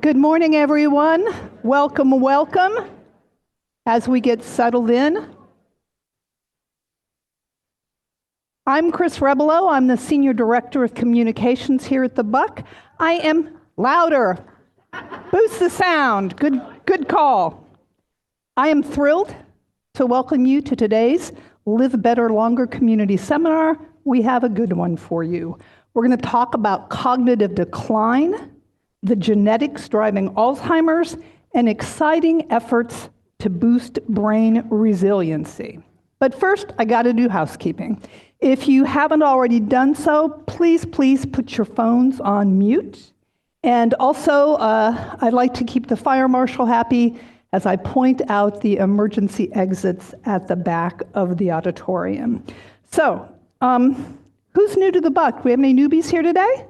Good morning, everyone. Welcome, welcome. As we get settled in, I'm Chris Rebelo. I'm the Senior Director of Communications here at the Buck. I am louder. Boost the sound. Good call. I am thrilled to welcome you to today's Live Better Longer Community Seminar. We have a good one for you. We're going to talk about cognitive decline, the genetics driving Alzheimer's, and exciting efforts to boost brain resiliency. But first, I got to do housekeeping. If you haven't already done so, please put your phones on mute. And also, I'd like to keep the fire marshal happy as I point out the emergency exits at the back of the auditorium. So, who's new to the Buck? Do we have any newbies here today?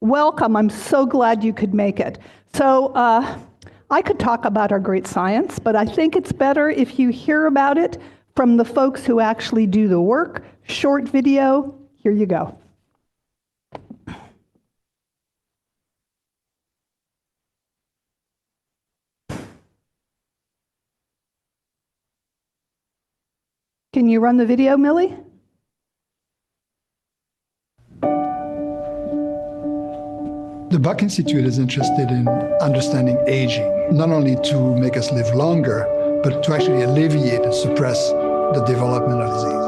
Welcome. I'm so glad you could make it. So I could talk about our great science, but I think it's better if you hear about it from the folks who actually do the work. Short video, here you go. Can you run the video, Millie? The Buck Institute is interested in understanding aging, not only to make us live longer, but to actually alleviate and suppress the development of diseases.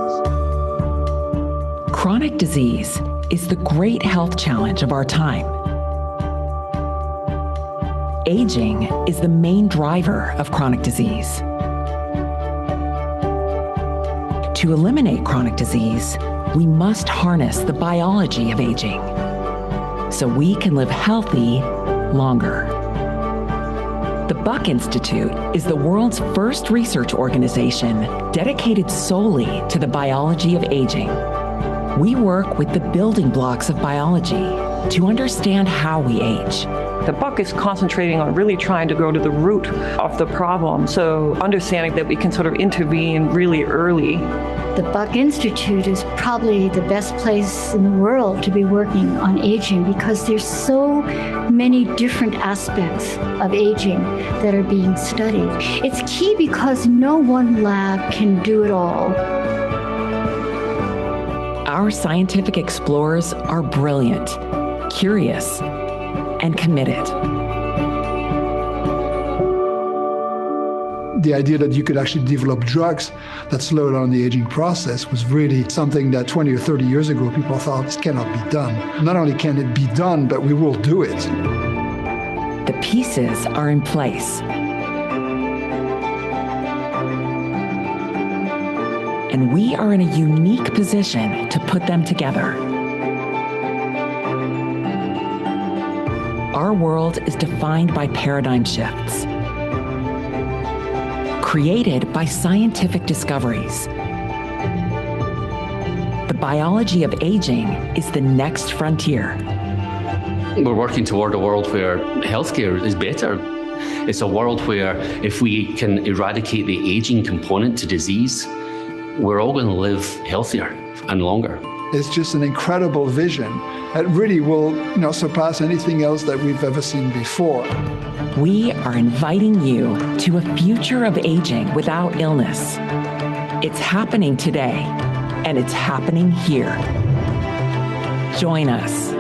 Chronic disease is the great health challenge of our time. Aging is the main driver of chronic disease. To eliminate chronic disease, we must harness the biology of aging, so we can live healthy longer. The Buck Institute is the world's first research organization dedicated solely to the biology of aging. We work with the building blocks of biology to understand how we age. The Buck is concentrating on really trying to go to the root of the problem, so understanding that we can sort of intervene really early. The Buck Institute is probably the best place in the world to be working on aging because there's so many different aspects of aging that are being studied. It's key because no one lab can do it all. Our scientific explorers are brilliant, curious, and committed. The idea that you could actually develop drugs that slow down the aging process was really something that 20 or 30 years ago people thought this cannot be done. Not only can it be done, but we will do it. The pieces are in place. And we are in a unique position to put them together. Our world is defined by paradigm shifts, created by scientific discoveries. The biology of aging is the next frontier. We're working toward a world where healthcare is better. It's a world where if we can eradicate the aging component to disease, we're all going to live healthier and longer. It's just an incredible vision that really will, surpass anything else that we've ever seen before. We are inviting you to a future of aging without illness. It's happening today, and it's happening here. Join us.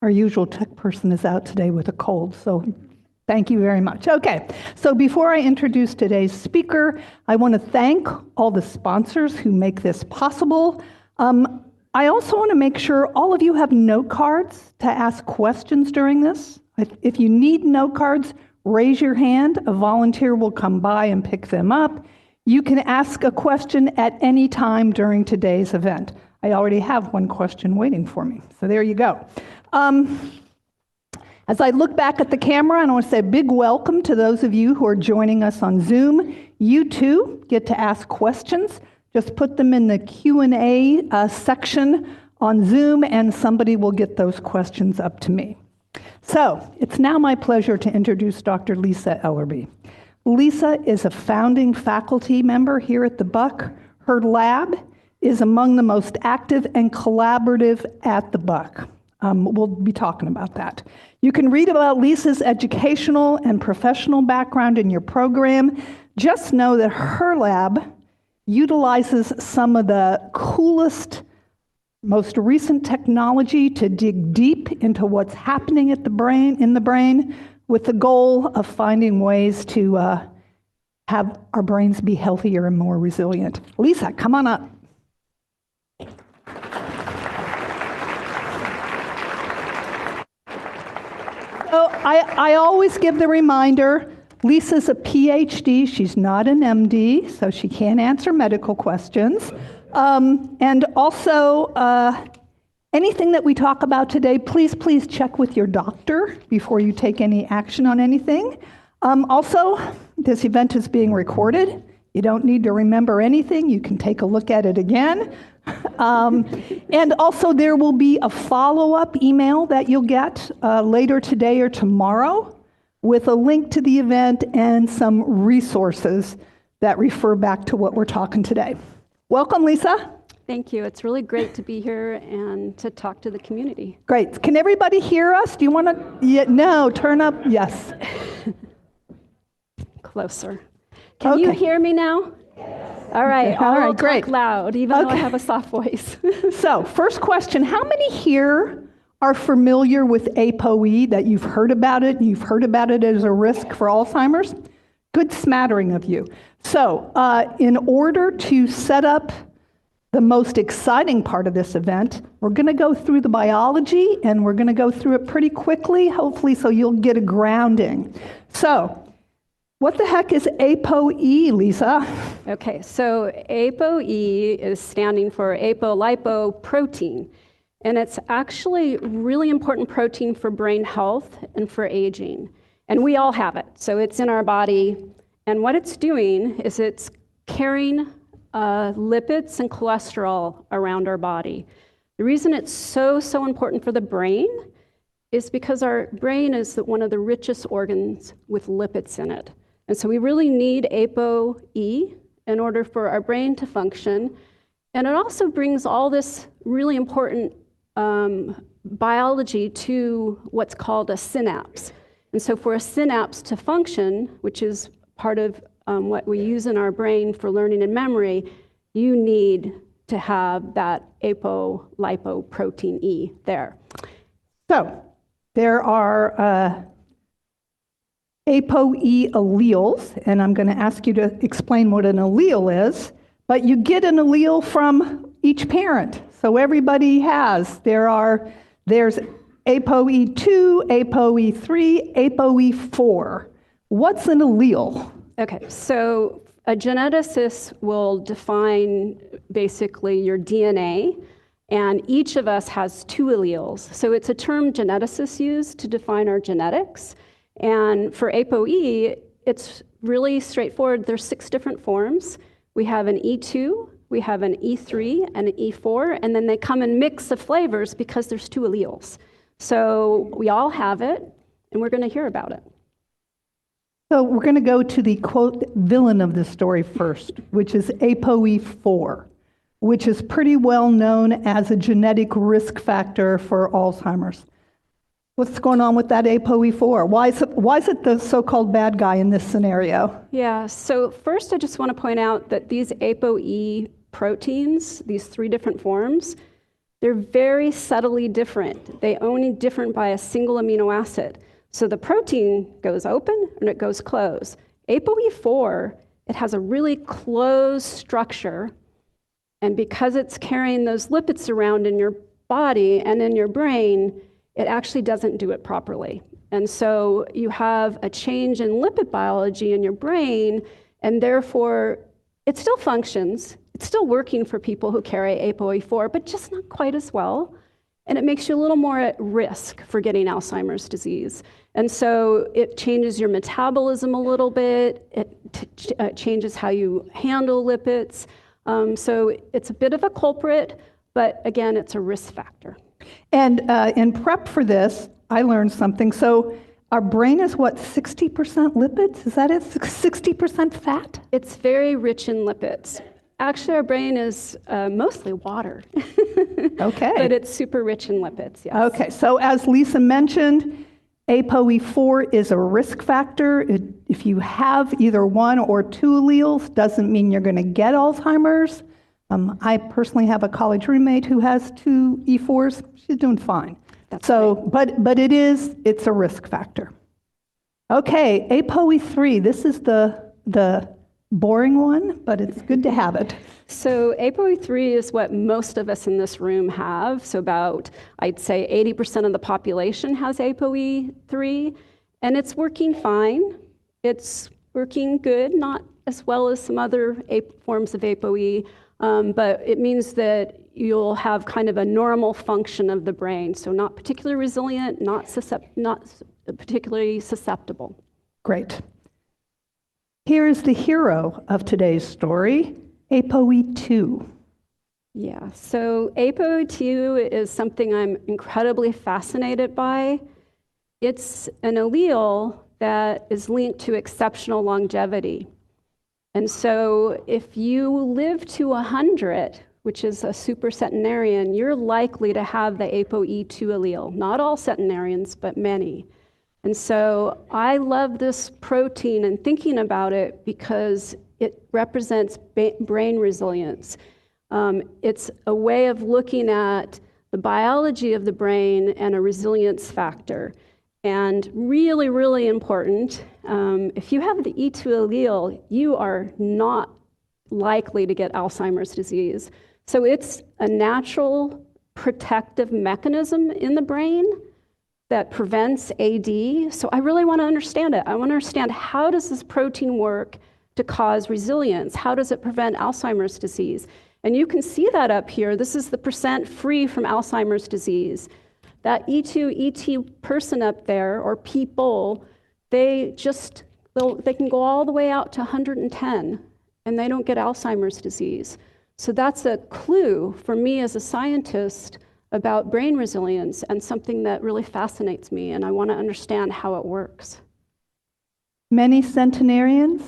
Our usual tech person is out today with a cold, so thank you very much. Okay, so before I introduce today's speaker, I want to thank all the sponsors who make this possible. I also want to make sure all of you have note cards to ask questions during this. If you need note cards, raise your hand. A volunteer will come by and pick them up. You can ask a question at any time during today's event. I already have one question waiting for me, so there you go. As I look back at the camera, and I want to say a big welcome to those of you who are joining us on Zoom. You too get to ask questions. Just put them in the Q&A section on Zoom, and somebody will get those questions up to me. So it's now my pleasure to introduce Dr. Lisa Ellerby. Lisa is a founding faculty member here at the Buck. Her lab is among the most active and collaborative at the Buck. We'll be talking about that. You can read about Lisa's educational and professional background in your program. Just know that her lab utilizes some of the coolest, most recent technology to dig deep into what's happening in the brain, with the goal of finding ways to have our brains be healthier and more resilient. Lisa, come on up. So I always give the reminder, Lisa's a PhD, she's not an MD, so she can't answer medical questions. And also, anything that we talk about today, please check with your doctor before you take any action on anything. Also, this event is being recorded. You don't need to remember anything. You can take a look at it again. And also, there will be a follow-up email that you'll get later today or tomorrow with a link to the event and some resources that refer back to what we're talking today. Welcome, Lisa. Thank you. It's really great to be here and to talk to the community. Great. Can everybody hear us? Do you want to? Yeah, no, turn up. Yes. Closer. Can you hear me now? All right. All right, I'll great. talk loud, even though I have a soft voice. So, first question, how many here are familiar with APOE, that you've heard about it, and you've heard about it as a risk for Alzheimer's? Good smattering of you. So, in order to set up the most exciting part of this event, we're going to go through the biology, and we're going to go through it pretty quickly, hopefully, so you'll get a grounding. So, what the heck is APOE, Lisa? Okay, so APOE is standing for apolipoprotein, and it's actually a really important protein for brain health and for aging. And we all have it, so it's in our body. And what it's doing is it's carrying lipids and cholesterol around our body. The reason it's so important for the brain is because our brain is one of the richest organs with lipids in it. And so we really need APOE in order for our brain to function. And it also brings all this really important biology to what's called a synapse. And so for a synapse to function, which is part of what we use in our brain for learning and memory, you need to have that apolipoprotein E there. So, there are APOE alleles, and I'm going to ask you to explain what an allele is, but you get an allele from each parent. So everybody has. There's APOE2, APOE3, APOE4. What's an allele? Okay, so a geneticist will define basically your DNA, and each of us has two alleles. So it's a term geneticists use to define our genetics. And for APOE, it's really straightforward. There's 6 different forms. We have an E2, we have an E3, and an E4, and then they come in mix of flavors because there's 2 alleles. So we all have it, and we're going to hear about it. So we're going to go to the, quote, villain of the story first, which is APOE4, which is pretty well known as a genetic risk factor for Alzheimer's. What's going on with that APOE4? Why is it the so-called bad guy in this scenario? Yeah, so first I just want to point out that these APOE proteins, these 3 different forms, they're very subtly different. They only differ by a single amino acid. So the protein goes open and it goes closed. APOE4, it has a really closed structure, and because it's carrying those lipids around in your body and in your brain, it actually doesn't do it properly. And so you have a change in lipid biology in your brain, and therefore it still functions. It's still working for people who carry APOE4, but just not quite as well. And it makes you a little more at risk for getting Alzheimer's disease. And so it changes your metabolism a little bit. It changes how you handle lipids. So it's a bit of a culprit, but again, it's a risk factor. And in prep for this, I learned something. So our brain is what, 60% lipids? Is that it? 60% fat? It's very rich in lipids. Actually, our brain is mostly water. Okay. But it's super rich in lipids, yes. Okay, so as Lisa mentioned, APOE4 is a risk factor. If you have either one or two alleles, doesn't mean you're going to get Alzheimer's. I personally have a college roommate who has two E4s. She's doing fine. That's But it's a risk factor. Okay, APOE3. This is the boring one, but it's good to have it. So APOE3 is what most of us in this room have. So about, I'd say 80% of the population has APOE3, and it's working fine. It's working good, not as well as some other forms of APOE, but it means that you'll have kind of a normal function of the brain. So not particularly resilient, not particularly susceptible. Great. Here's the hero of today's story, APOE2. Yeah, so APOE2 is something I'm incredibly fascinated by. It's an allele that is linked to exceptional longevity. And so if you live to 100, which is a supercentenarian, you're likely to have the APOE2 allele. Not all centenarians, but many. And so I love this protein and thinking about it because it represents brain resilience. It's a way of looking at the biology of the brain and a resilience factor. And really, really important, if you have the E2 allele, you are not likely to get Alzheimer's disease. So it's a natural protective mechanism in the brain that prevents AD. So I really want to understand it. I want to understand, how does this protein work to cause resilience? How does it prevent Alzheimer's disease? And you can see that up here. This is the percent free from Alzheimer's disease. That E2, ET person up there, or people, they can go all the way out to 110, and they don't get Alzheimer's disease. So that's a clue for me as a scientist about brain resilience, and something that really fascinates me, and I want to understand how it works. Many centenarians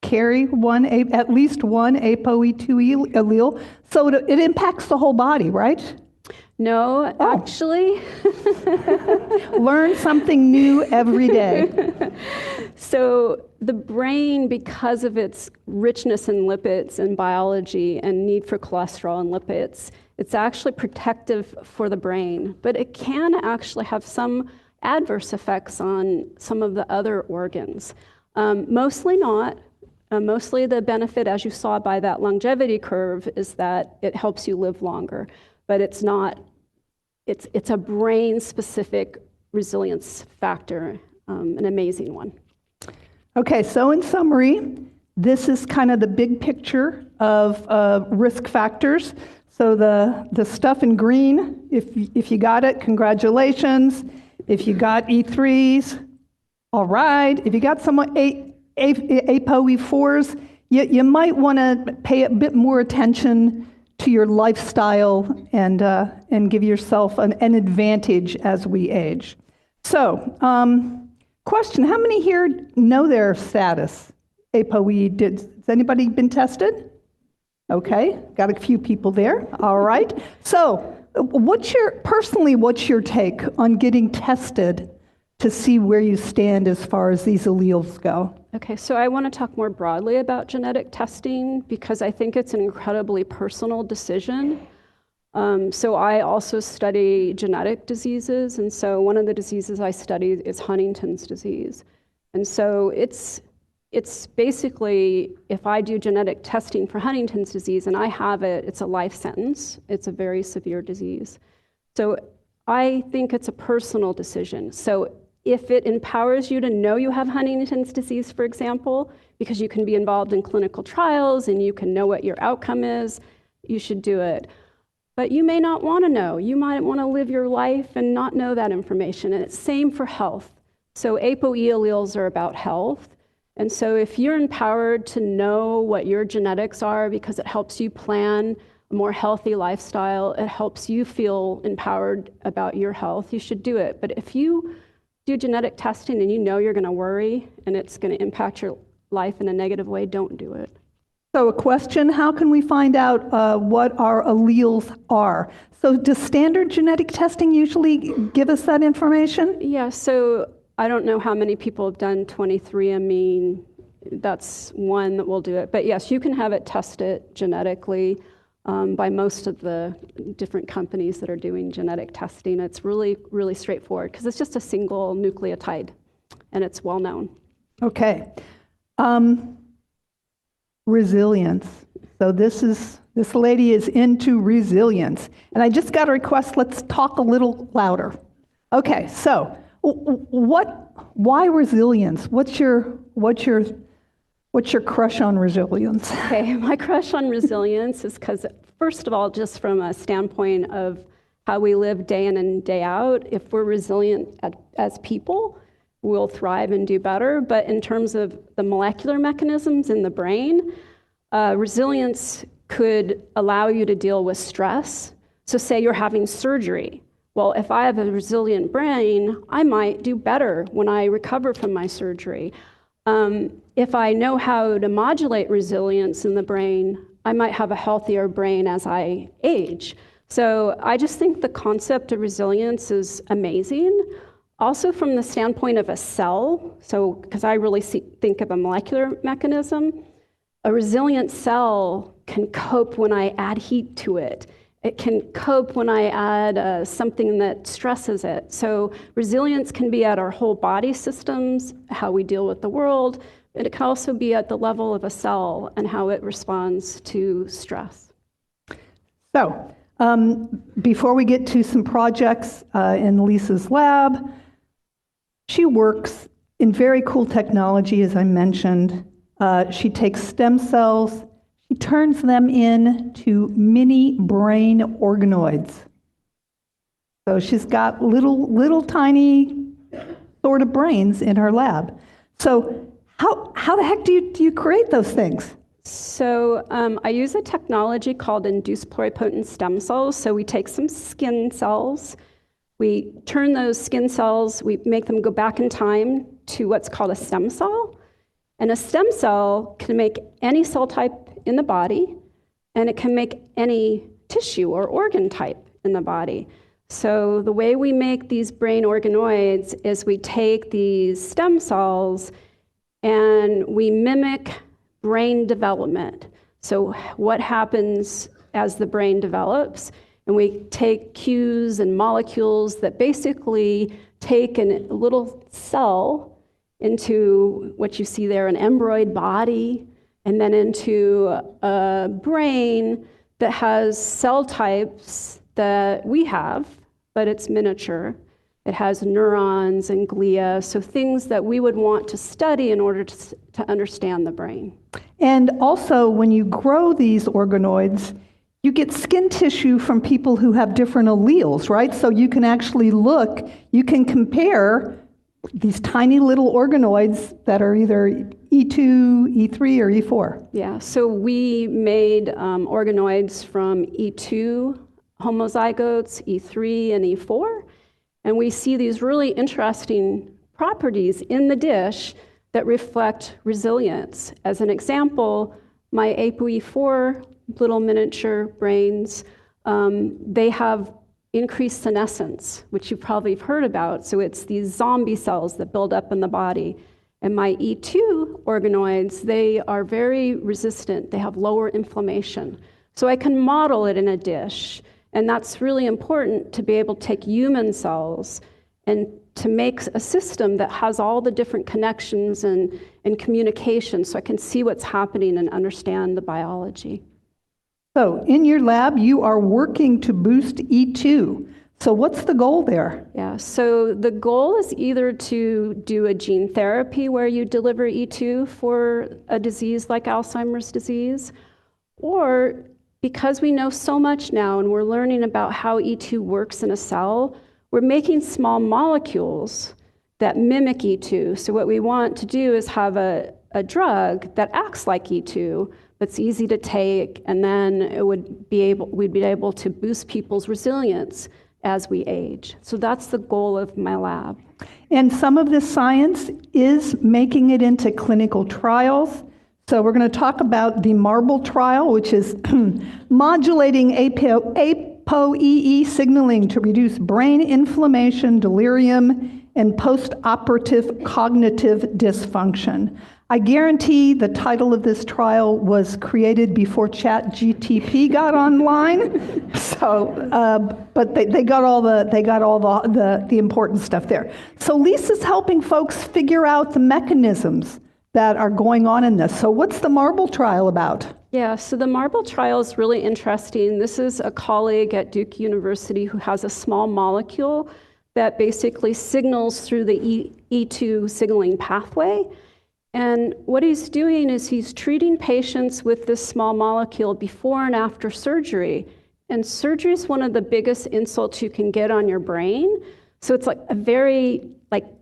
carry at least one APOE2 allele, so it impacts the whole body, right? No, actually. Learn something new every day. So the brain, because of its richness in lipids and biology and need for cholesterol and lipids, it's actually protective for the brain, but it can actually have some adverse effects on some of the other organs. Mostly not. Mostly the benefit, as you saw by that longevity curve, is that it helps you live longer. But it's not, it's a brain-specific resilience factor, an amazing one. Okay, so in summary, this is kind of the big picture of risk factors. So the stuff in green, if you got it, congratulations. If you got E3s, all right. If you got some APOE4s, you might want to pay a bit more attention to your lifestyle and give yourself an advantage as we age. So, question, how many here know their status? APOE, has anybody been tested? Okay, got a few people there, all right. So, what's your take on getting tested to see where you stand as far as these alleles go? Okay, so I want to talk more broadly about genetic testing because I think it's an incredibly personal decision. So I also study genetic diseases, and so one of the diseases I study is Huntington's disease. And so it's basically, if I do genetic testing for Huntington's disease and I have it, it's a life sentence. It's a very severe disease. So I think it's a personal decision. So if it empowers you to know you have Huntington's disease, for example, because you can be involved in clinical trials and you can know what your outcome is, you should do it. But you may not want to know. You might want to live your life and not know that information. And it's same for health. So APOE alleles are about health. And so if you're empowered to know what your genetics are because it helps you plan a more healthy lifestyle, it helps you feel empowered about your health, you should do it. But if you do genetic testing and you know you're going to worry and it's going to impact your life in a negative way, don't do it. So a question, how can we find out what our alleles are? So does standard genetic testing usually give us that information? Yeah, so I don't know how many people have done 23andMe. That's one that will do it. But yes, you can have it tested genetically by most of the different companies that are doing genetic testing. It's really, really straightforward because it's just a single nucleotide and it's well known. Okay. Resilience. So this lady is into resilience. And I just got a request, let's talk a little louder. Okay, so why resilience? What's your crush on resilience? Okay, my crush on resilience is because, first of all, just from a standpoint of how we live day in and day out, if we're resilient as people, we'll thrive and do better. But in terms of the molecular mechanisms in the brain, resilience could allow you to deal with stress. So say you're having surgery. Well, if I have a resilient brain, I might do better when I recover from my surgery. If I know how to modulate resilience in the brain, I might have a healthier brain as I age. So I just think the concept of resilience is amazing. Also from the standpoint of a cell, so because I really think of a molecular mechanism, a resilient cell can cope when I add heat to it. It can cope when I add something that stresses it. So resilience can be at our whole body systems, how we deal with the world, but it can also be at the level of a cell and how it responds to stress. So before we get to some projects in Lisa's lab, she works in very cool technology, as I mentioned. She takes stem cells, she turns them into mini brain organoids. So she's got little tiny sort of brains in her lab. So how the heck do you create those things? So I use a technology called induced pluripotent stem cells. So we take some skin cells, we turn those skin cells, we make them go back in time to what's called a stem cell. And a stem cell can make any cell type in the body, and it can make any tissue or organ type in the body. So the way we make these brain organoids is we take these stem cells and we mimic brain development. So what happens as the brain develops? And we take cues and molecules that basically take a little cell into what you see there, an embroid body, and then into a brain that has cell types that we have, but it's miniature. It has neurons and glia, so things that we would want to study in order to understand the brain. And also, when you grow these organoids, you get skin tissue from people who have different alleles, right? So you can actually look, you can compare these tiny little organoids that are either E2, E3, or E4. Yeah, so we made organoids from E2 homozygotes, E3, and E4. And we see these really interesting properties in the dish that reflect resilience. As an example, my APOE4 little miniature brains, they have increased senescence, which you probably have heard about. So it's these zombie cells that build up in the body. And my E2 organoids, they are very resistant. They have lower inflammation. So I can model it in a dish. And that's really important to be able to take human cells and to make a system that has all the different connections and communication so I can see what's happening and understand the biology. So in your lab, you are working to boost E2. So what's the goal there? Yeah, so the goal is either to do a gene therapy where you deliver E2 for a disease like Alzheimer's disease, or because we know so much now and we're learning about how E2 works in a cell, we're making small molecules that mimic E2. So what we want to do is have a drug that acts like E2, that's easy to take, and then we'd be able to boost people's resilience as we age. So that's the goal of my lab. And some of this science is making it into clinical trials. So we're going to talk about the MARBLE trial, which is modulating APOE signaling to reduce brain inflammation, delirium, and post-operative cognitive dysfunction. I guarantee the title of this trial was created before ChatGPT got online. So, but they got all the important stuff there. So Lisa's helping folks figure out the mechanisms that are going on in this. So what's the MARBLE trial about? Yeah, so the MARBLE trial is really interesting. This is a colleague at Duke University who has a small molecule that basically signals through the E2 signaling pathway. And what he's doing is he's treating patients with this small molecule before and after surgery. And surgery is one of the biggest insults you can get on your brain. So it's like a very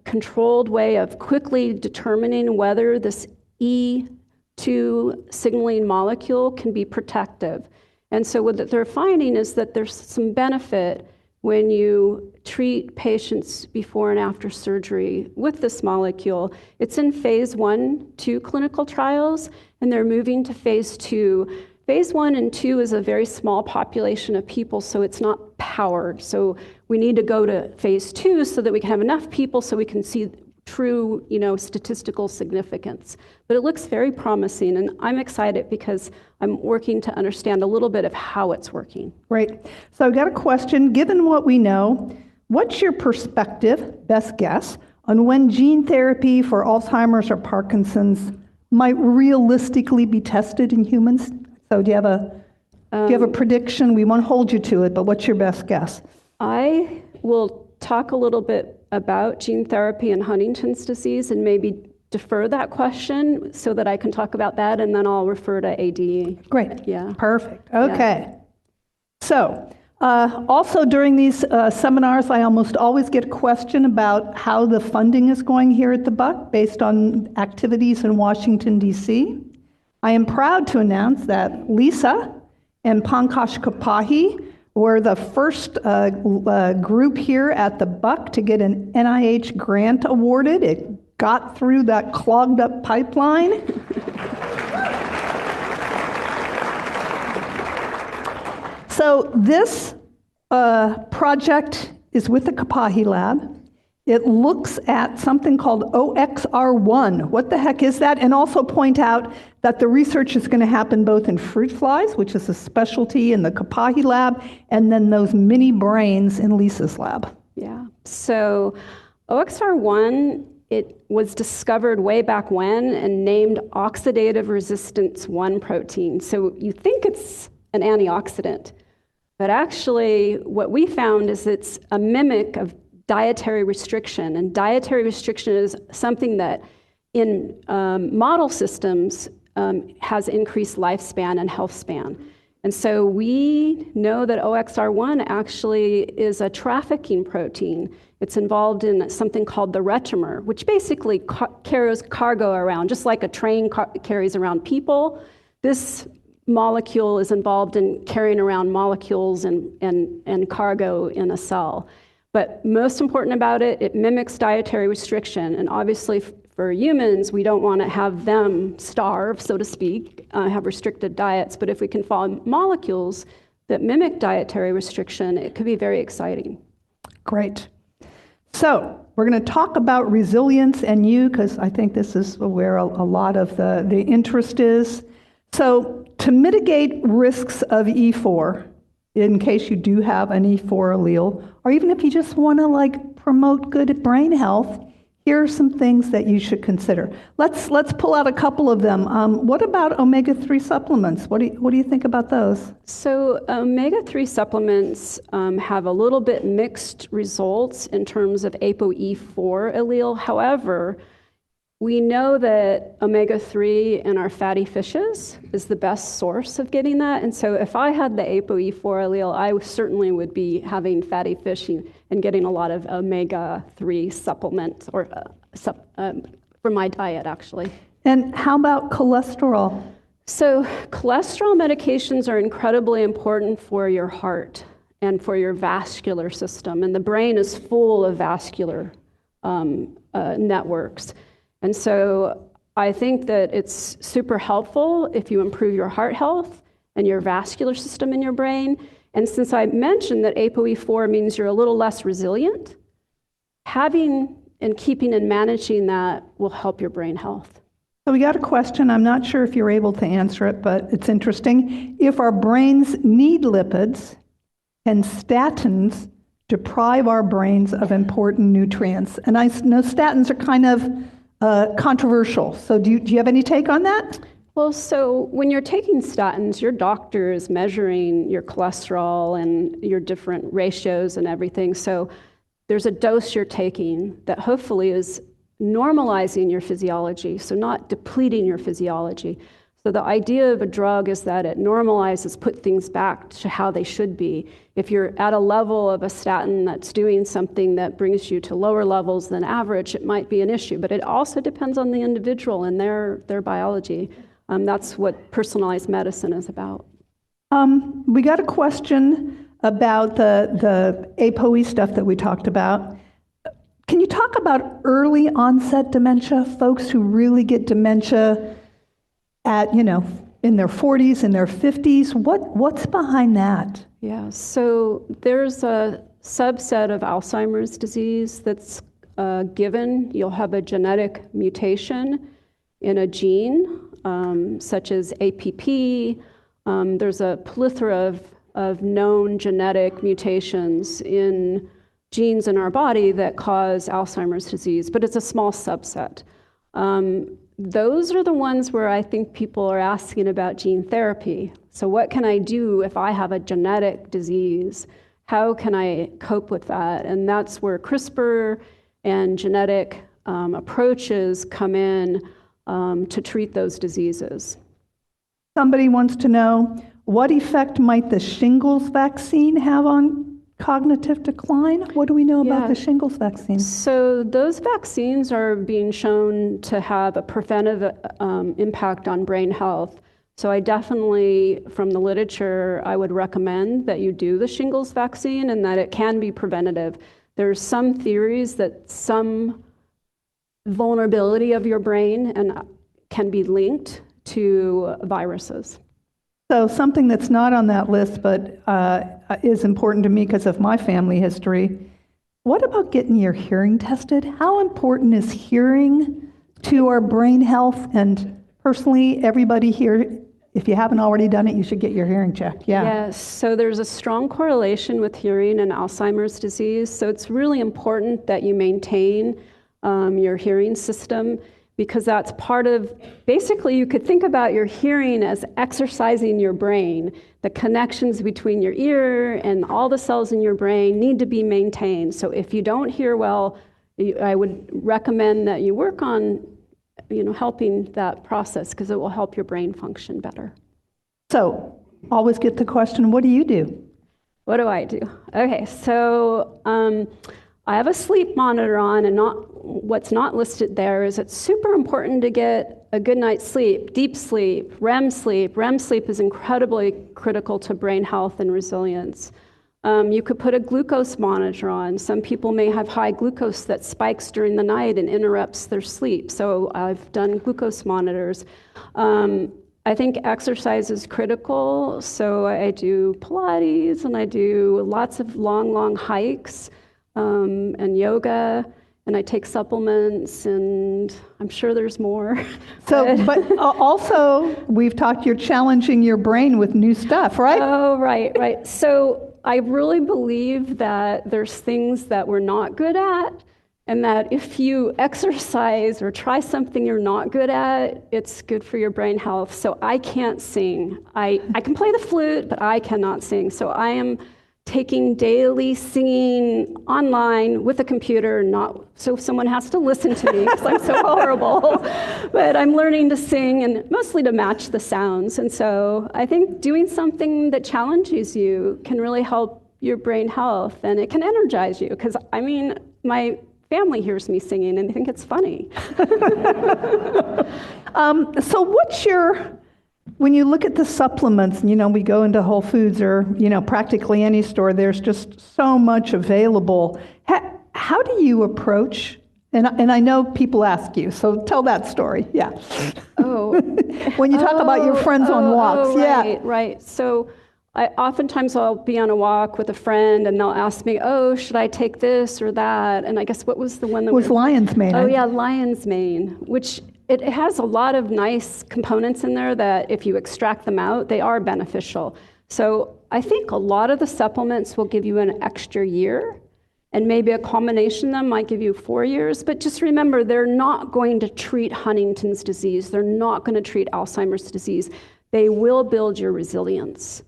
controlled way of quickly determining whether this E2 signaling molecule can be protective. And so what they're finding is that there's some benefit when you treat patients before and after surgery with this molecule. It's in phase 1-2 clinical trials, and they're moving to phase 2. Phase 1 and 2 is a very small population of people, so it's not powered. So we need to go to phase 2 so that we can have enough people so we can see true, statistical significance. But it looks very promising, and I'm excited because I'm working to understand a little bit of how it's working. Great. So I've got a question. Given what we know, what's your perspective, best guess, on when gene therapy for Alzheimer's or Parkinson's might realistically be tested in humans? So do you have a prediction? We won't hold you to it, but what's your best guess? I will talk a little bit about gene therapy and Huntington's disease and maybe defer that question so that I can talk about that, and then I'll refer to ADE. Great. Yeah. Perfect. Okay. Yeah. So also during these seminars, I almost always get a question about how the funding is going here at the Buck based on activities in Washington, D.C. I am proud to announce that Lisa and Pankaj Kapahi were the first group here at the Buck to get an NIH grant awarded. It got through that clogged up pipeline. So this project is with the Kapahi Lab. It looks at something called OXR1. What the heck is that? And also point out that the research is going to happen both in fruit flies, which is a specialty in the Kapahi Lab, and then those mini brains in Lisa's lab. Yeah. So OXR1, it was discovered way back when and named oxidative resistance 1 protein. So you think it's an antioxidant, but actually what we found is it's a mimic of dietary restriction. And dietary restriction is something that in model systems has increased lifespan and health span. And so we know that OXR1 actually is a trafficking protein. It's involved in something called the retromer, which basically carries cargo around, just like a train carries around people. This molecule is involved in carrying around molecules and cargo in a cell. But most important about it, it mimics dietary restriction. And obviously for humans, we don't want to have them starve, so to speak, have restricted diets. But if we can find molecules that mimic dietary restriction, it could be very exciting. Great. So we're going to talk about resilience and you, because I think this is where a lot of the interest is. So to mitigate risks of E4, in case you do have an E4 allele, or even if you just want to promote good brain health, here are some things that you should consider. Let's pull out a couple of them. What about omega-3 supplements? What do you think about those? So omega-3 supplements have a little bit mixed results in terms of APOE4 allele. However, we know that omega-3 in our fatty fishes is the best source of getting that. And so if I had the APOE4 allele, I certainly would be having fatty fish and getting a lot of omega-3 supplements or from my diet, actually. And how about cholesterol? So cholesterol medications are incredibly important for your heart and for your vascular system. And the brain is full of vascular networks. And so I think that it's super helpful if you improve your heart health and your vascular system in your brain. And since I mentioned that APOE4 means you're a little less resilient, having and keeping and managing that will help your brain health. So we got a question. I'm not sure if you're able to answer it, but it's interesting. If our brains need lipids, can statins deprive our brains of important nutrients? And I know statins are kind of controversial. So do you have any take on that? Well, so when you're taking statins, your doctor is measuring your cholesterol and your different ratios and everything. So there's a dose you're taking that hopefully is normalizing your physiology, so not depleting your physiology. So the idea of a drug is that it normalizes, put things back to how they should be. If you're at a level of a statin that's doing something that brings you to lower levels than average, it might be an issue, but it also depends on the individual and their biology. That's what personalized medicine is about. We got a question about the APOE stuff that we talked about. Can you talk about early onset dementia, folks who really get dementia at, in their 40s and their 50s? What's behind that? Yeah, so there's a subset of Alzheimer's disease that's given. You'll have a genetic mutation in a gene, such as APP. There's a plethora of known genetic mutations in genes in our body that cause Alzheimer's disease, but it's a small subset. Those are the ones where I think people are asking about gene therapy. So what can I do if I have a genetic disease? How can I cope with that? And that's where CRISPR and genetic approaches come in to treat those diseases. Somebody wants to know, what effect might the shingles vaccine have on cognitive decline? What do we know about the shingles vaccine? So those vaccines are being shown to have a preventive impact on brain health. So I definitely, from the literature, I would recommend that you do the shingles vaccine and that it can be preventative. There's some theories that some vulnerability of your brain and can be linked to viruses. So something that's not on that list, but is important to me because of my family history. What about getting your hearing tested? How important is hearing to our brain health? And personally, everybody here, if you haven't already done it, you should get your hearing checked. Yeah. Yes, so there's a strong correlation with hearing and Alzheimer's disease. So it's really important that you maintain your hearing system, because that's part of, basically you could think about your hearing as exercising your brain. The connections between your ear and all the cells in your brain need to be maintained. So if you don't hear well, I would recommend that you work on helping that process, because it will help your brain function better. So always get the question, what do you do? What do I do? Okay, so I have a sleep monitor on, and what's not listed there is it's super important to get a good night's sleep, deep sleep, REM sleep. REM sleep is incredibly critical to brain health and resilience. You could put a glucose monitor on. Some people may have high glucose that spikes during the night and interrupts their sleep. So I've done glucose monitors. I think exercise is critical. So I do Pilates and I do lots of long hikes. And yoga, and I take supplements, and I'm sure there's more. So, but also, we've talked, you're challenging your brain with new stuff, right? Oh, right. So I really believe that there's things that we're not good at, and that if you exercise or try something you're not good at, it's good for your brain health. So I can't sing. I can play the flute, but I cannot sing. So I am taking daily singing online with a computer, not so someone has to listen to me because I'm so horrible. But I'm learning to sing, and mostly to match the sounds. And so I think doing something that challenges you can really help your brain health, and it can energize you, because my family hears me singing and they think it's funny. So what's your When you look at the supplements, we go into Whole Foods or, practically any store, there's just so much available. How do you approach, and I know people ask you, so tell that story, yeah. Oh. When you talk about your friends on walks, yeah. Right. So oftentimes I'll be on a walk with a friend and they'll ask me, oh, should I take this or that? And I guess what was the one that was lion's mane. Oh, yeah, lion's mane, which it has a lot of nice components in there that if you extract them out, they are beneficial. So I think a lot of the supplements will give you an extra year, and maybe a combination of them might give you 4 years. But just remember, they're not going to treat Huntington's disease. They're not going to treat Alzheimer's disease. They will build your resilience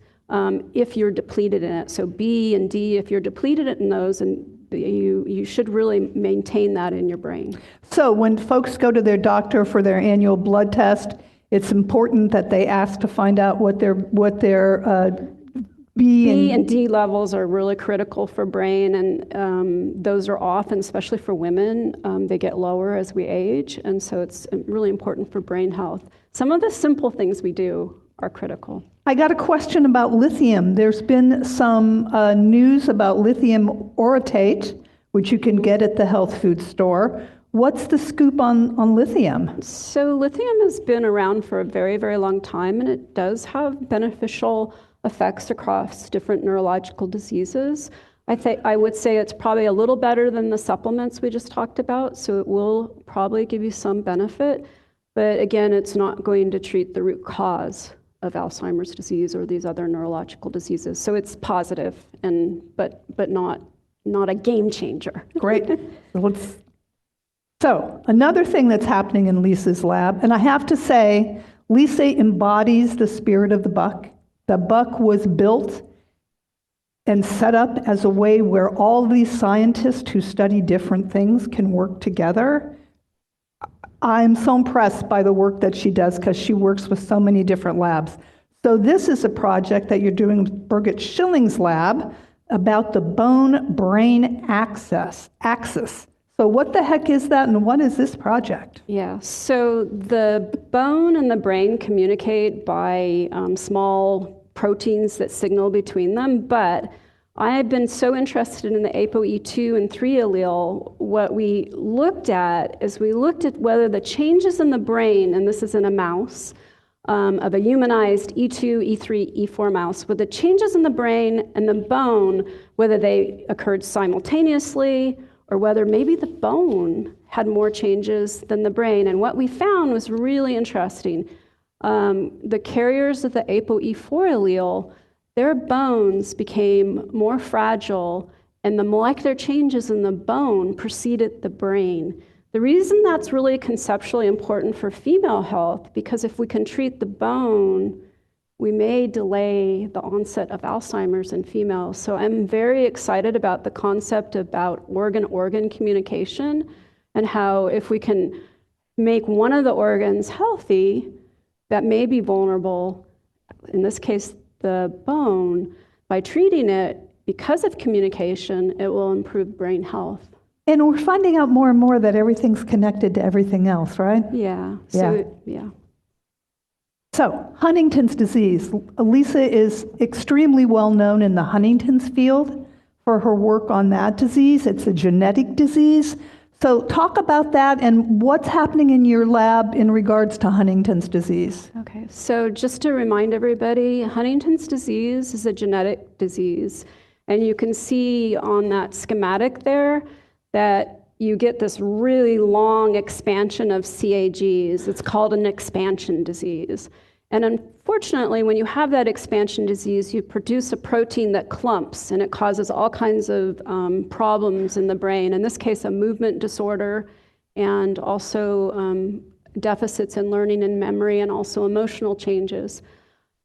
if you're depleted in it. So B and D, if you're depleted in those, and you should really maintain that in your brain. So when folks go to their doctor for their annual blood test, it's important that they ask to find out what their B and D levels are really critical for brain, and those are often, especially for women, they get lower as we age, and so it's really important for brain health. Some of the simple things we do are critical. I got a question about lithium. There's been some news about lithium orotate, which you can get at the health food store. What's the scoop on lithium? So lithium has been around for a very, very long time, and it does have beneficial effects across different neurological diseases. I would say it's probably a little better than the supplements we just talked about, so it will probably give you some benefit. But again, it's not going to treat the root cause of Alzheimer's disease or these other neurological diseases. So it's positive, but not a game changer. Great. So another thing that's happening in Lisa's lab, and I have to say, Lisa embodies the spirit of the buck. The buck was built and set up as a way where all these scientists who study different things can work together. I'm so impressed by the work that she does because she works with so many different labs. So this is a project that you're doing with Birgit Schilling's lab about the bone-brain axis. So what the heck is that, and what is this project? Yeah, so the bone and the brain communicate by small proteins that signal between them, but I've been so interested in the APOE 2 and 3 allele. What we looked at is we looked at whether the changes in the brain, and this is in a mouse, of a humanized E2, E3, E4 mouse, with the changes in the brain and the bone, whether they occurred simultaneously or whether maybe the bone had more changes than the brain. And what we found was really interesting. The carriers of the APOE4 allele, their bones became more fragile, and the molecular changes in the bone preceded the brain. The reason that's really conceptually important for female health, because if we can treat the bone, we may delay the onset of Alzheimer's in females. So I'm very excited about the concept about organ-organ communication, and how if we can make one of the organs healthy that may be vulnerable, in this case the bone, by treating it, because of communication, it will improve brain health. And we're finding out more and more that everything's connected to everything else, right? Yeah. So, Huntington's disease. Lisa is extremely well known in the Huntington's field for her work on that disease. It's a genetic disease. So talk about that and what's happening in your lab in regards to Huntington's disease. Okay, so just to remind everybody, Huntington's disease is a genetic disease. And you can see on that schematic there that you get this really long expansion of CAGs. It's called an expansion disease. And unfortunately, when you have that expansion disease, you produce a protein that clumps, and it causes all kinds of problems in the brain. In this case, a movement disorder, and also deficits in learning and memory, and also emotional changes.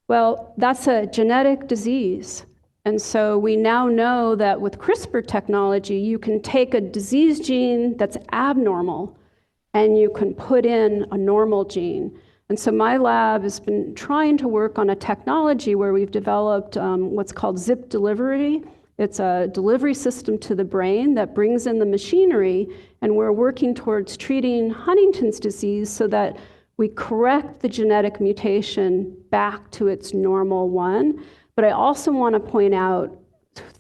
Well, that's a genetic disease. And so we now know that with CRISPR technology, you can take a disease gene that's abnormal, and you can put in a normal gene. And so my lab has been trying to work on a technology where we've developed what's called zip delivery. It's a delivery system to the brain that brings in the machinery, and we're working towards treating Huntington's disease so that we correct the genetic mutation back to its normal one. But I also want to point out,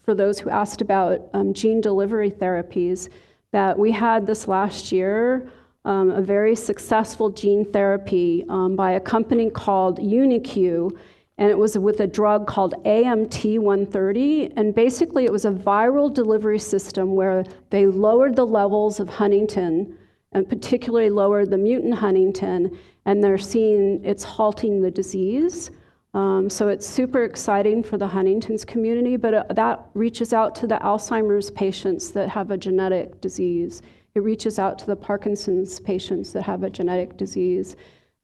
for those who asked about gene delivery therapies, that we had this last year a very successful gene therapy by a company called UniQ, and it was with a drug called AMT-130, and basically it was a viral delivery system where they lowered the levels of Huntington, and particularly lowered the mutant Huntington, and they're seeing it's halting the disease. So it's super exciting for the Huntington's community, but that reaches out to the Alzheimer's patients that have a genetic disease. It reaches out to the Parkinson's patients that have a genetic disease.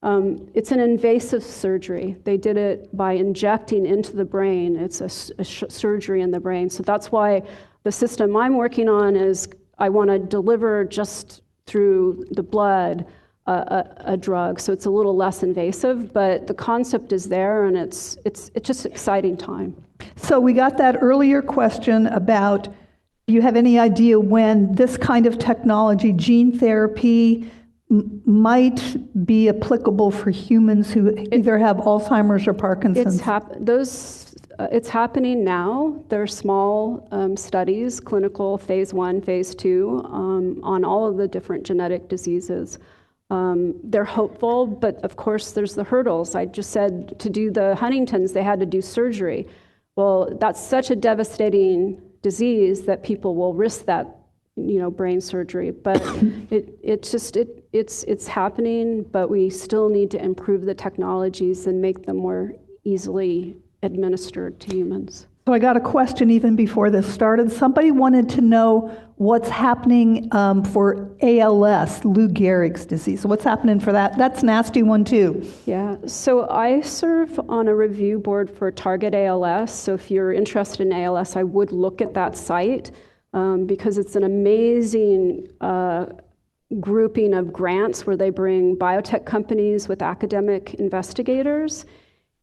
It's an invasive surgery. They did it by injecting into the brain. It's a surgery in the brain. So that's why the system I'm working on is I want to deliver just through the blood a drug. So it's a little less invasive, but the concept is there, and it's just an exciting time. So we got that earlier question about, do you have any idea when this kind of technology, gene therapy, might be applicable for humans who either have Alzheimer's or Parkinson's? It's happening now. There are small studies, clinical phase 1, phase 2, on all of the different genetic diseases. They're hopeful, but of course there's the hurdles. I just said to do the Huntington's, they had to do surgery. Well, that's such a devastating disease that people will risk that, brain surgery. But it's happening, but we still need to improve the technologies and make them more easily administered to humans. So I got a question even before this started. Somebody wanted to know what's happening for ALS, Lou Gehrig's disease. So what's happening for that? That's a nasty one too. Yeah, so I serve on a review board for Target ALS. So if you're interested in ALS, I would look at that site because it's an amazing grouping of grants where they bring biotech companies with academic investigators.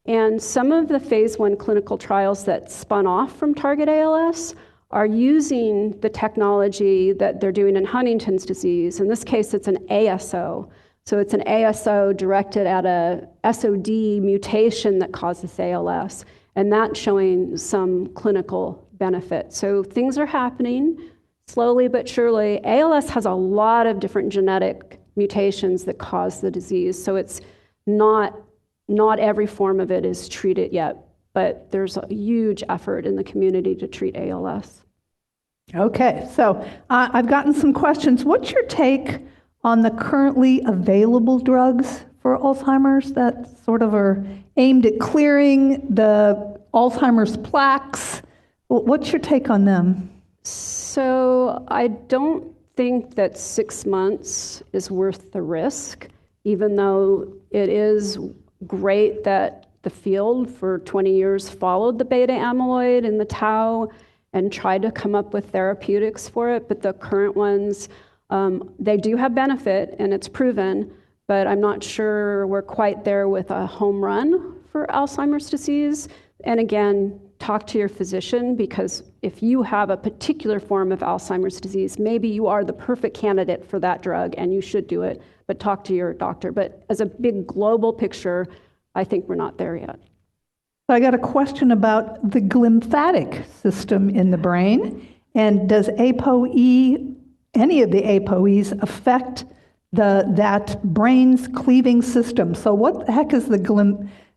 And some of the phase 1 clinical trials that spun off from Target ALS are using the technology that they're doing in Huntington's disease. In this case, it's an ASO. So it's an ASO directed at a SOD mutation that causes ALS, and that's showing some clinical benefit. So things are happening slowly but surely. ALS has a lot of different genetic mutations that cause the disease. So it's not every form of it is treated yet, but there's a huge effort in the community to treat ALS. Okay, so I've gotten some questions. What's your take on the currently available drugs for Alzheimer's that sort of are aimed at clearing the Alzheimer's plaques? What's your take on them? So I don't think that 6 months is worth the risk, even though it is great that the field for 20 years followed the beta amyloid and the tau and tried to come up with therapeutics for it, but the current ones, they do have benefit and it's proven, but I'm not sure we're quite there with a home run for Alzheimer's disease. And again, talk to your physician, because if you have a particular form of Alzheimer's disease, maybe you are the perfect candidate for that drug and you should do it, but talk to your doctor. But as a big global picture, I think we're not there yet. I got a question about the glymphatic system in the brain, and does APOE, any of the APOEs, affect that brain's cleaving system? So what the heck is the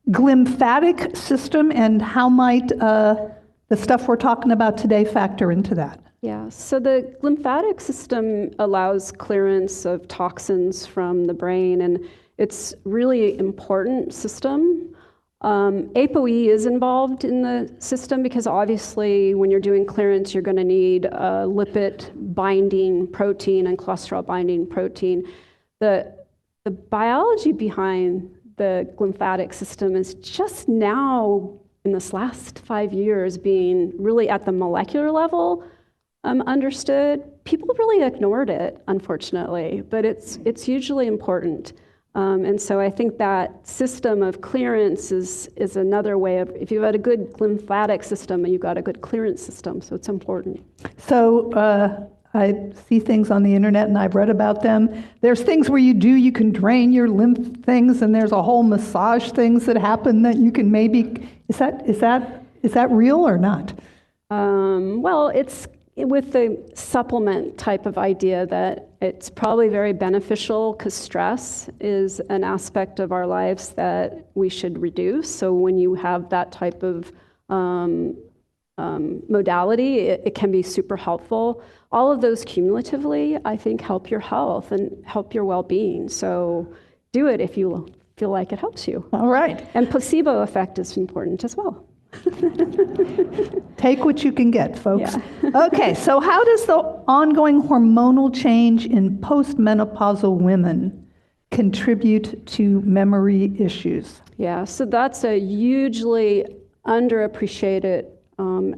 glymphatic system, and how might the stuff we're talking about today factor into that? Yeah, so the glymphatic system allows clearance of toxins from the brain, and it's really important system. APOE is involved in the system because obviously when you're doing clearance, you're going to need a lipid binding protein and cholesterol binding protein. The biology behind the glymphatic system is just now, in this last 5 years, being really at the molecular level understood. People really ignored it, unfortunately, but it's hugely important. And so I think that system of clearance is another way of, if you've got a good glymphatic system, you've got a good clearance system, so it's important. So I see things on the internet and I've read about them. There's things where you can drain your lymph things, and there's a whole massage things that happen that you can maybe, is that real or not? Well, it's with the supplement type of idea that it's probably very beneficial because stress is an aspect of our lives that we should reduce. So when you have that type of modality, it can be super helpful. All of those cumulatively, I think, help your health and help your well-being. So do it if you feel like it helps you. All right. And placebo effect is important as well. Take what you can get, folks. Yeah. Okay, so how does the ongoing hormonal change in postmenopausal women contribute to memory issues? Yeah, so that's a hugely underappreciated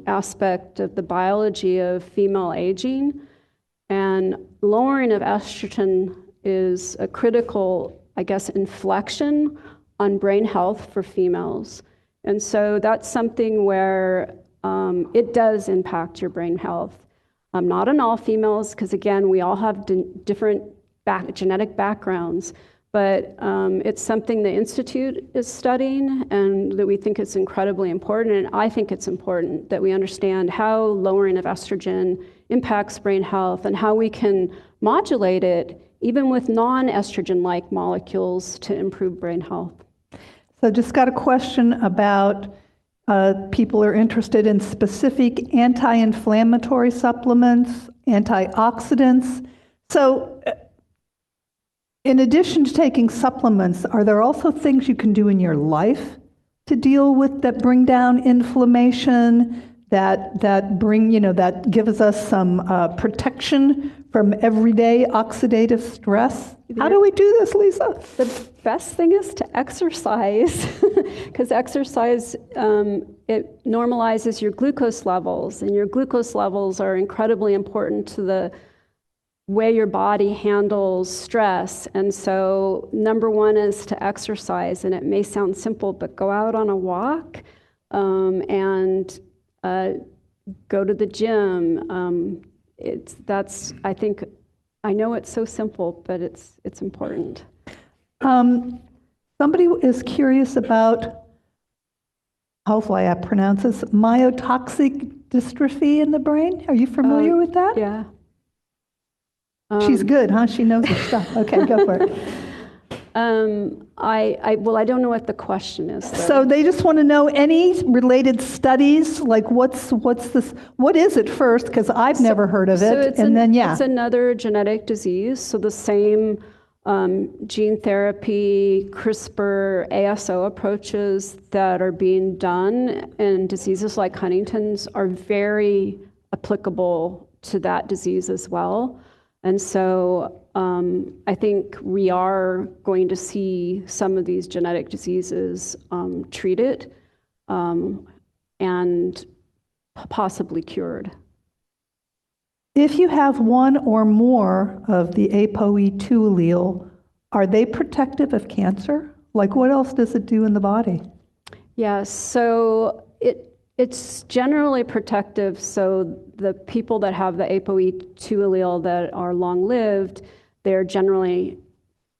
aspect of the biology of female aging. And lowering of estrogen is a critical, I guess, inflection on brain health for females. And so that's something where it does impact your brain health. Not in all females, because again, we all have different genetic backgrounds, but it's something the Institute is studying and that we think is incredibly important. And I think it's important that we understand how lowering of estrogen impacts brain health and how we can modulate it, even with non-estrogen-like molecules, to improve brain health. So just got a question about people are interested in specific anti-inflammatory supplements, antioxidants. So in addition to taking supplements, are there also things you can do in your life to deal with that bring down inflammation, that bring, that gives us some protection from everyday oxidative stress? How do we do this, Lisa? The best thing is to exercise, because exercise, it normalizes your glucose levels, and your glucose levels are incredibly important to the way your body handles stress. And so number one is to exercise, and it may sound simple, but go out on a walk and go to the gym. I think, I know it's so simple, but it's important. Somebody is curious about, hopefully I pronounce this, myotoxic dystrophy in the brain. Are you familiar with that? Yeah. She's good, huh? She knows her stuff. Okay, go for it. I don't know what the question is, though. So they just want to know any related studies, like what's this, what is it first? Because I've never heard of it. It's another genetic disease. So the same gene therapy, CRISPR, ASO approaches that are being done in diseases like Huntington's are very applicable to that disease as well. And so I think we are going to see some of these genetic diseases treated and possibly cured. If you have one or more of the APOE2 allele, are they protective of cancer? Like, what else does it do in the body? Yeah, so it's generally protective. So the people that have the APOE2 allele that are long-lived, they're generally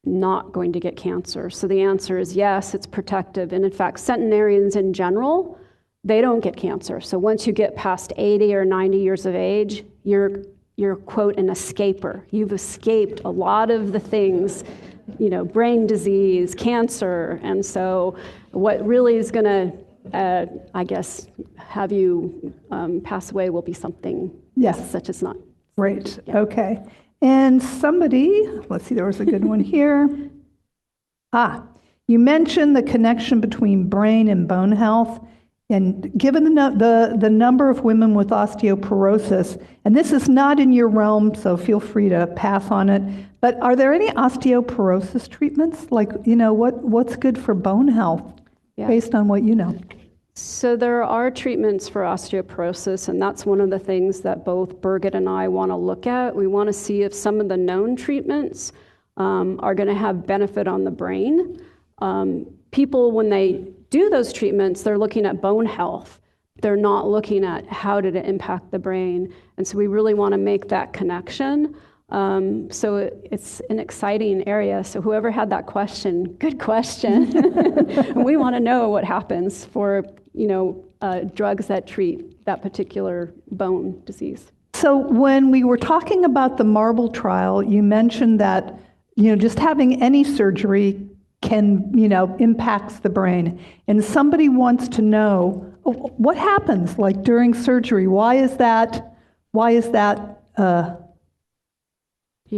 not going to get cancer. So the answer is yes, it's protective. And in fact, centenarians in general, they don't get cancer. So once you get past 80 or 90 years of age, you're quote, an escaper. You've escaped a lot of the things, brain disease, cancer. And so what really is going to, I guess, have you pass away will be something such as not. Great, yeah. Okay. And somebody, let's see, there was a good one here. You mentioned the connection between brain and bone health. And given the number of women with osteoporosis, and this is not in your realm, so feel free to pass on it, but are there any osteoporosis treatments? Like, what's good for bone health based on what you know? So there are treatments for osteoporosis, and that's one of the things that both Birgit and I want to look at. We want to see if some of the known treatments are going to have benefit on the brain. People, when they do those treatments, they're looking at bone health. they're not looking at how did it impact the brain. And so we really want to make that connection. So it's an exciting area. So whoever had that question, good question. We want to know what happens for, drugs that treat that particular bone disease. So when we were talking about the Marble trial, you mentioned that, just having any surgery can, impacts the brain. And somebody wants to know what happens like during surgery. Why is that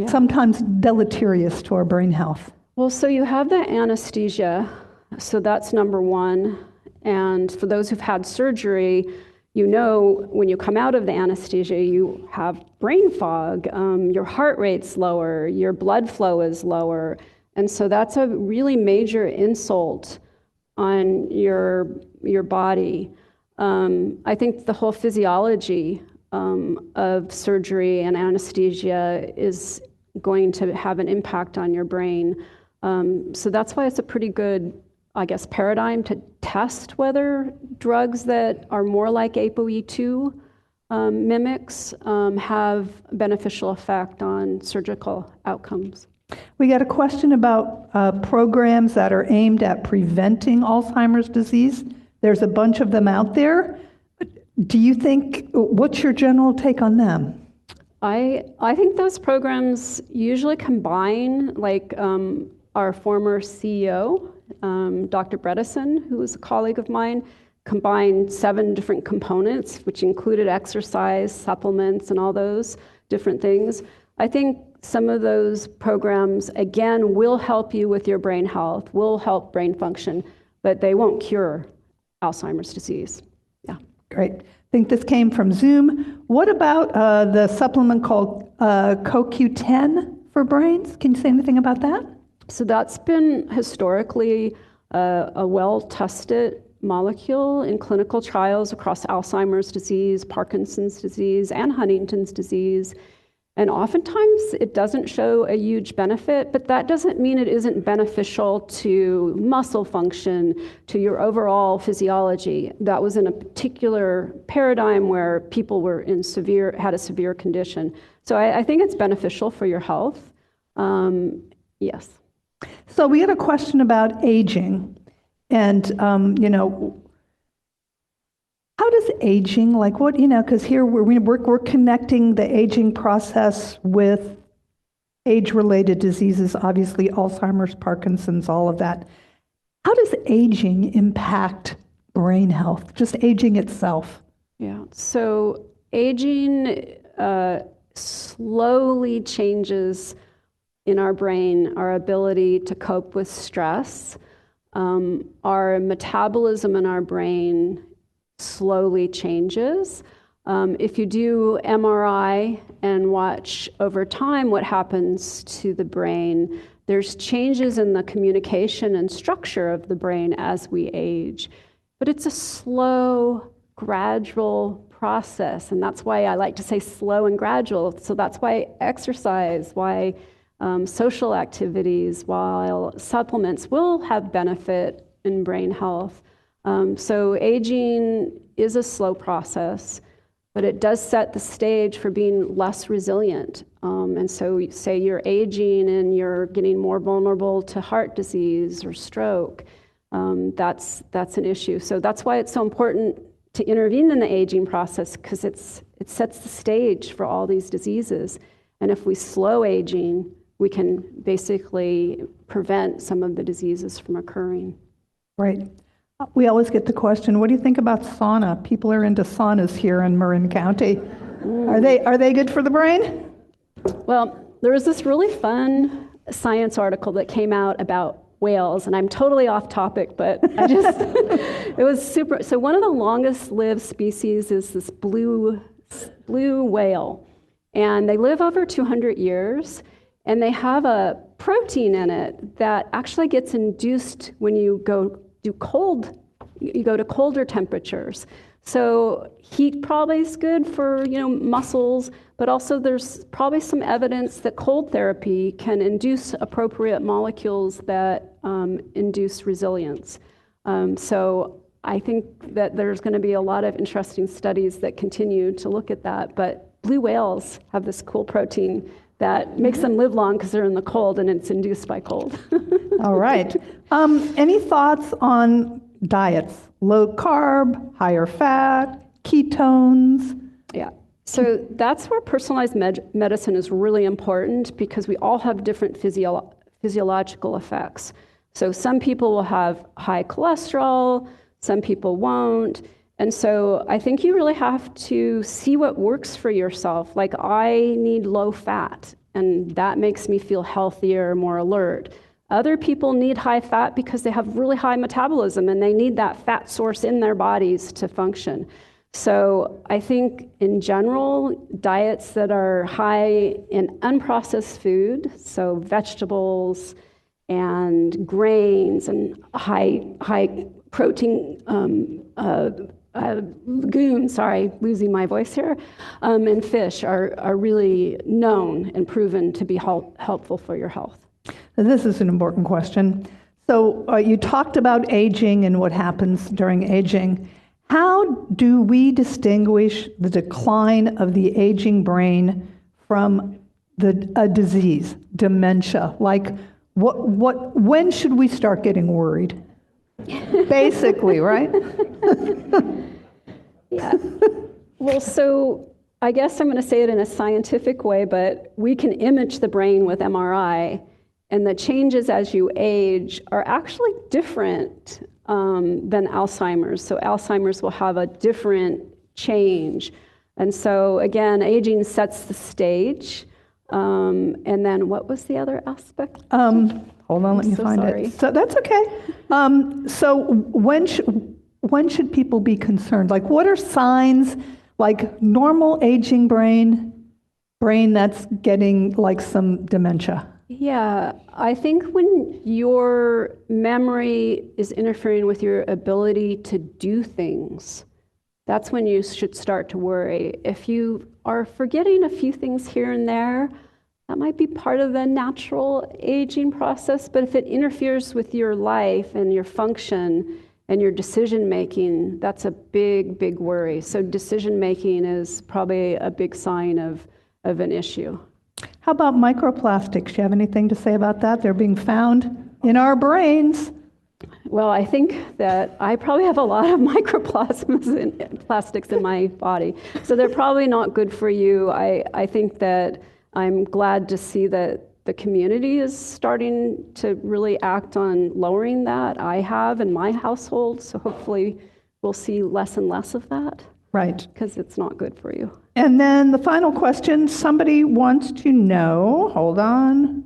sometimes deleterious to our brain health? Well, so you have the anesthesia, so that's number one. And for those who've had surgery, when you come out of the anesthesia, you have brain fog, your heart rate's lower, your blood flow is lower. And so that's a really major insult on your body. I think the whole physiology of surgery and anesthesia is going to have an impact on your brain. So that's why it's a pretty good, paradigm to test whether drugs that are more like APOE2 mimics have beneficial effect on surgical outcomes. We got a question about programs that are aimed at preventing Alzheimer's disease. There's a bunch of them out there. Do you think, what's your general take on them? I think those programs usually combine, our former CEO, Dr. Bredesen, who was a colleague of mine, combined 7 different components, which included exercise, supplements, and all those different things. I think some of those programs, again, will help you with your brain health, will help brain function, but they won't cure Alzheimer's disease. Yeah. Great. I think this came from Zoom. What about the supplement called CoQ10 for brains? Can you say anything about that? So that's been historically a well-tested molecule in clinical trials across Alzheimer's disease, Parkinson's disease, and Huntington's disease. And oftentimes it doesn't show a huge benefit, but that doesn't mean it isn't beneficial to muscle function, to your overall physiology. That was in a particular paradigm where people were had a severe condition. So I think it's beneficial for your health. Yes. So we had a question about aging, and how does aging, because here we're connecting the aging process with age-related diseases, obviously Alzheimer's, Parkinson's, all of that. How does aging impact brain health, just aging itself? Yeah, so aging slowly changes in our brain our ability to cope with stress. Our metabolism in our brain slowly changes. If you do MRI and watch over time what happens to the brain, there's changes in the communication and structure of the brain as we age. But it's a slow, gradual process, and that's why I like to say slow and gradual. So that's why exercise, why social activities, while supplements will have benefit in brain health. So aging is a slow process, but it does set the stage for being less resilient. And so say you're aging and you're getting more vulnerable to heart disease or stroke, that's an issue. So that's why it's so important to intervene in the aging process, because it sets the stage for all these diseases. And if we slow aging, we can basically prevent some of the diseases from occurring. Right. We always get the question, what do you think about sauna? People are into saunas here in Marin County. Are they good for the brain? Well, there was this really fun science article that came out about whales, and I'm totally off topic, but it was super. So one of the longest lived species is this blue whale, and they live over 200 years, and they have a protein in it that actually gets induced when you go to colder temperatures. So heat probably is good for muscles, but also there's probably some evidence that cold therapy can induce appropriate molecules that induce resilience. So I think that there's going to be a lot of interesting studies that continue to look at that. But blue whales have this cool protein that makes them live long because they're in the cold and it's induced by cold. All right. Any thoughts on diets? Low carb, higher fat, ketones? Yeah. So that's where personalized medicine is really important because we all have different physiological effects. So some people will have high cholesterol, some people won't. And so I think you really have to see what works for yourself. Like I need low fat, and that makes me feel healthier, more alert. Other people need high fat because they have really high metabolism and they need that fat source in their bodies to function. So I think in general, diets that are high in unprocessed food, so vegetables and grains and high protein legumes, losing my voice here, and fish are really known and proven to be helpful for your health. This is an important question. So you talked about aging and what happens during aging. How do we distinguish the decline of the aging brain from a disease, dementia? Like, when should we start getting worried? Basically, right? Yeah. Well, so I guess I'm going to say it in a scientific way, but we can image the brain with MRI, and the changes as you age are actually different than Alzheimer's. So Alzheimer's will have a different change. And so again, aging sets the stage. And then what was the other aspect? Hold on, let me find it. So that's okay. So when should people be concerned? Like, what are signs, like normal aging brain that's getting like some dementia? Yeah, I think when your memory is interfering with your ability to do things, that's when you should start to worry. If you are forgetting a few things here and there, that might be part of the natural aging process, but if it interferes with your life and your function and your decision making, that's a big, big worry. So decision making is probably a big sign of an issue. How about microplastics? Do you have anything to say about that? They're being found in our brains. Well, I think that I probably have a lot of plastics in my body, so they're probably not good for you. I think that I'm glad to see that the community is starting to really act on lowering that. I have in my household, so hopefully we'll see less and less of that. Right. Because it's not good for you. And then the final question, somebody wants to know, hold on,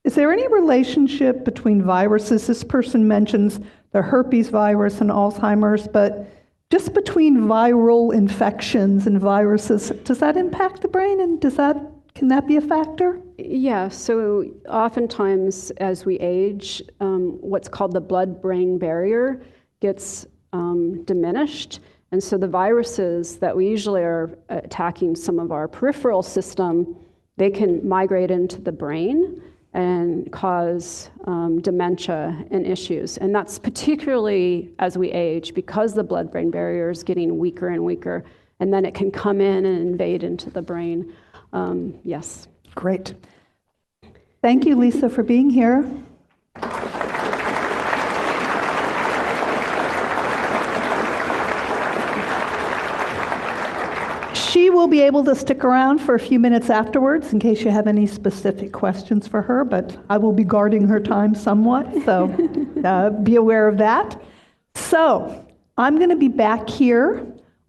is there any relationship between viruses? This person mentions the herpes virus and Alzheimer's, but just between viral infections and viruses, does that impact the brain, and can that be a factor? Yeah, so oftentimes as we age, what's called the blood-brain barrier gets diminished. And so the viruses that we usually are attacking some of our peripheral system, they can migrate into the brain and cause dementia and issues. And that's particularly as we age because the blood-brain barrier is getting weaker and weaker, and then it can come in and invade into the brain. Yes. Great. Thank you, Lisa, for being here. She will be able to stick around for a few minutes afterwards in case you have any specific questions for her, but I will be guarding her time somewhat, so be aware of that. So I'm going to be back here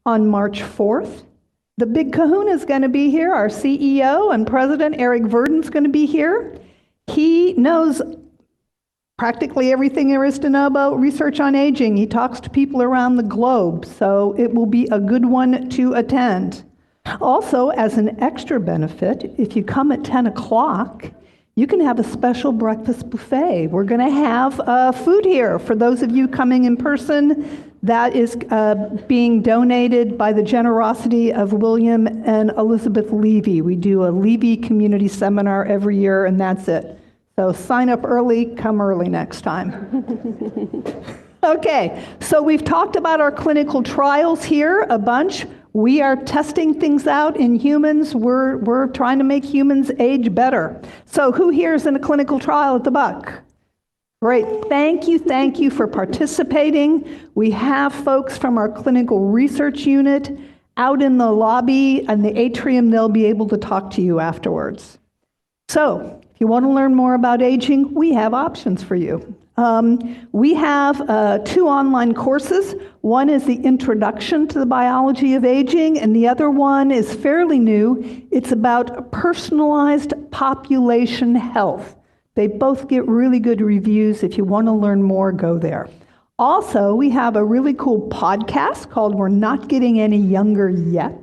on March 4th. The big kahuna is going to be here. Our CEO and President, Eric Verdon's going to be here. He knows practically everything there is to know about research on aging. He talks to people around the globe, so it will be a good one to attend. Also, as an extra benefit, if you come at 10 o'clock, you can have a special breakfast buffet. We're going to have food here for those of you coming in person. That is being donated by the generosity of William and Elizabeth Levy. We do a Levy community seminar every year, and that's it. So sign up early, come early next time. Okay, so we've talked about our clinical trials here a bunch. We are testing things out in humans. We're trying to make humans age better. So who here is in a clinical trial at the Buck? Great. Thank you for participating. We have folks from our clinical research unit out in the lobby and the atrium. They'll be able to talk to you afterwards. So if you want to learn more about aging, we have options for you. We have 2 online courses. One is the Introduction to the Biology of Aging, and the other one is fairly new. It's about personalized population health. They both get really good reviews. If you want to learn more, go there. Also, we have a really cool podcast called We're Not Getting Any Younger Yet.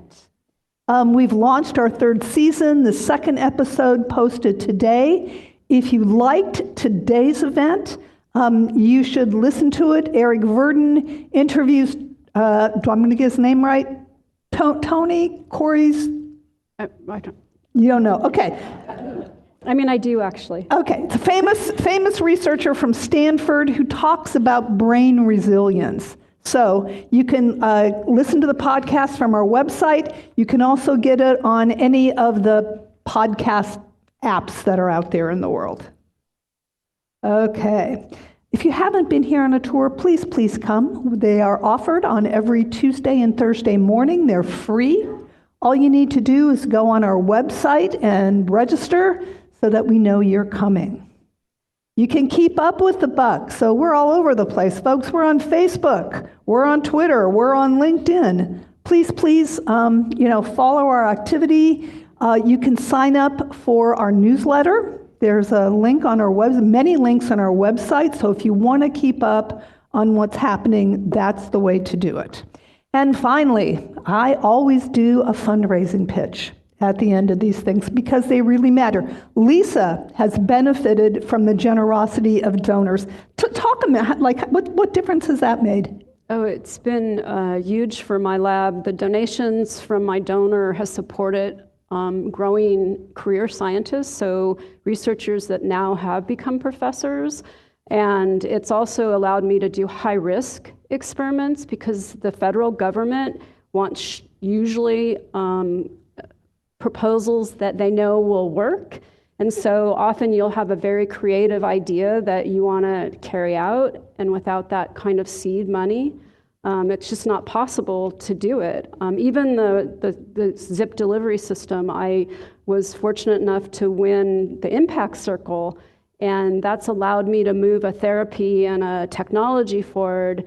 We've launched our 3rd season. The 2nd episode posted today. If you liked today's event, you should listen to it. Eric Verdon interviews, I'm going to get his name right, Tony Corey's? I don't. You don't know, okay. I mean, I do actually. Okay, it's a famous researcher from Stanford who talks about brain resilience. So you can listen to the podcast from our website. You can also get it on any of the podcast apps that are out there in the world. Okay. If you haven't been here on a tour, please come. They are offered on every Tuesday and Thursday morning. They're free. All you need to do is go on our website and register so that we know you're coming. You can keep up with the Buck. So we're all over the place, folks. We're on Facebook. We're on Twitter. We're on LinkedIn. Please, follow our activity. You can sign up for our newsletter. There's a link on our website, many links on our website. So if you want to keep up on what's happening, that's the way to do it. And finally, I always do a fundraising pitch at the end of these things because they really matter. Lisa has benefited from the generosity of donors. Talk a minute, what difference has that made? Oh, it's been huge for my lab. The donations from my donor has supported growing career scientists, so researchers that now have become professors. And it's also allowed me to do high-risk experiments because the federal government wants usually proposals that they know will work. And so often you'll have a very creative idea that you want to carry out, and without that kind of seed money, it's just not possible to do it. Even the zip delivery system, I was fortunate enough to win the Impact Circle, and that's allowed me to move a therapy and a technology forward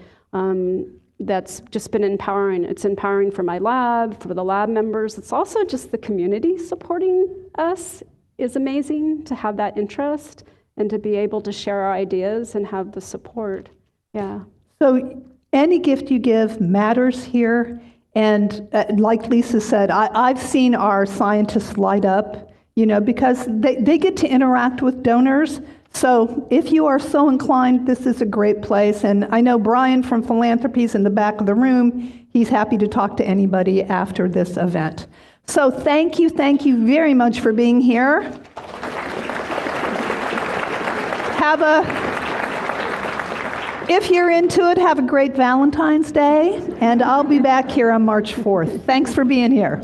that's just been empowering. It's empowering for my lab, for the lab members. It's also just the community supporting us is amazing to have that interest and to be able to share our ideas and have the support. Yeah. So any gift you give matters here. And like Lisa said, I've seen our scientists light up, because they get to interact with donors. So if you are so inclined, this is a great place. And I know Brian from Philanthropies in the back of the room. He's happy to talk to anybody after this event. So thank you very much for being here. If you're into it, have a great Valentine's Day. And I'll be back here on March 4th. Thanks for being here.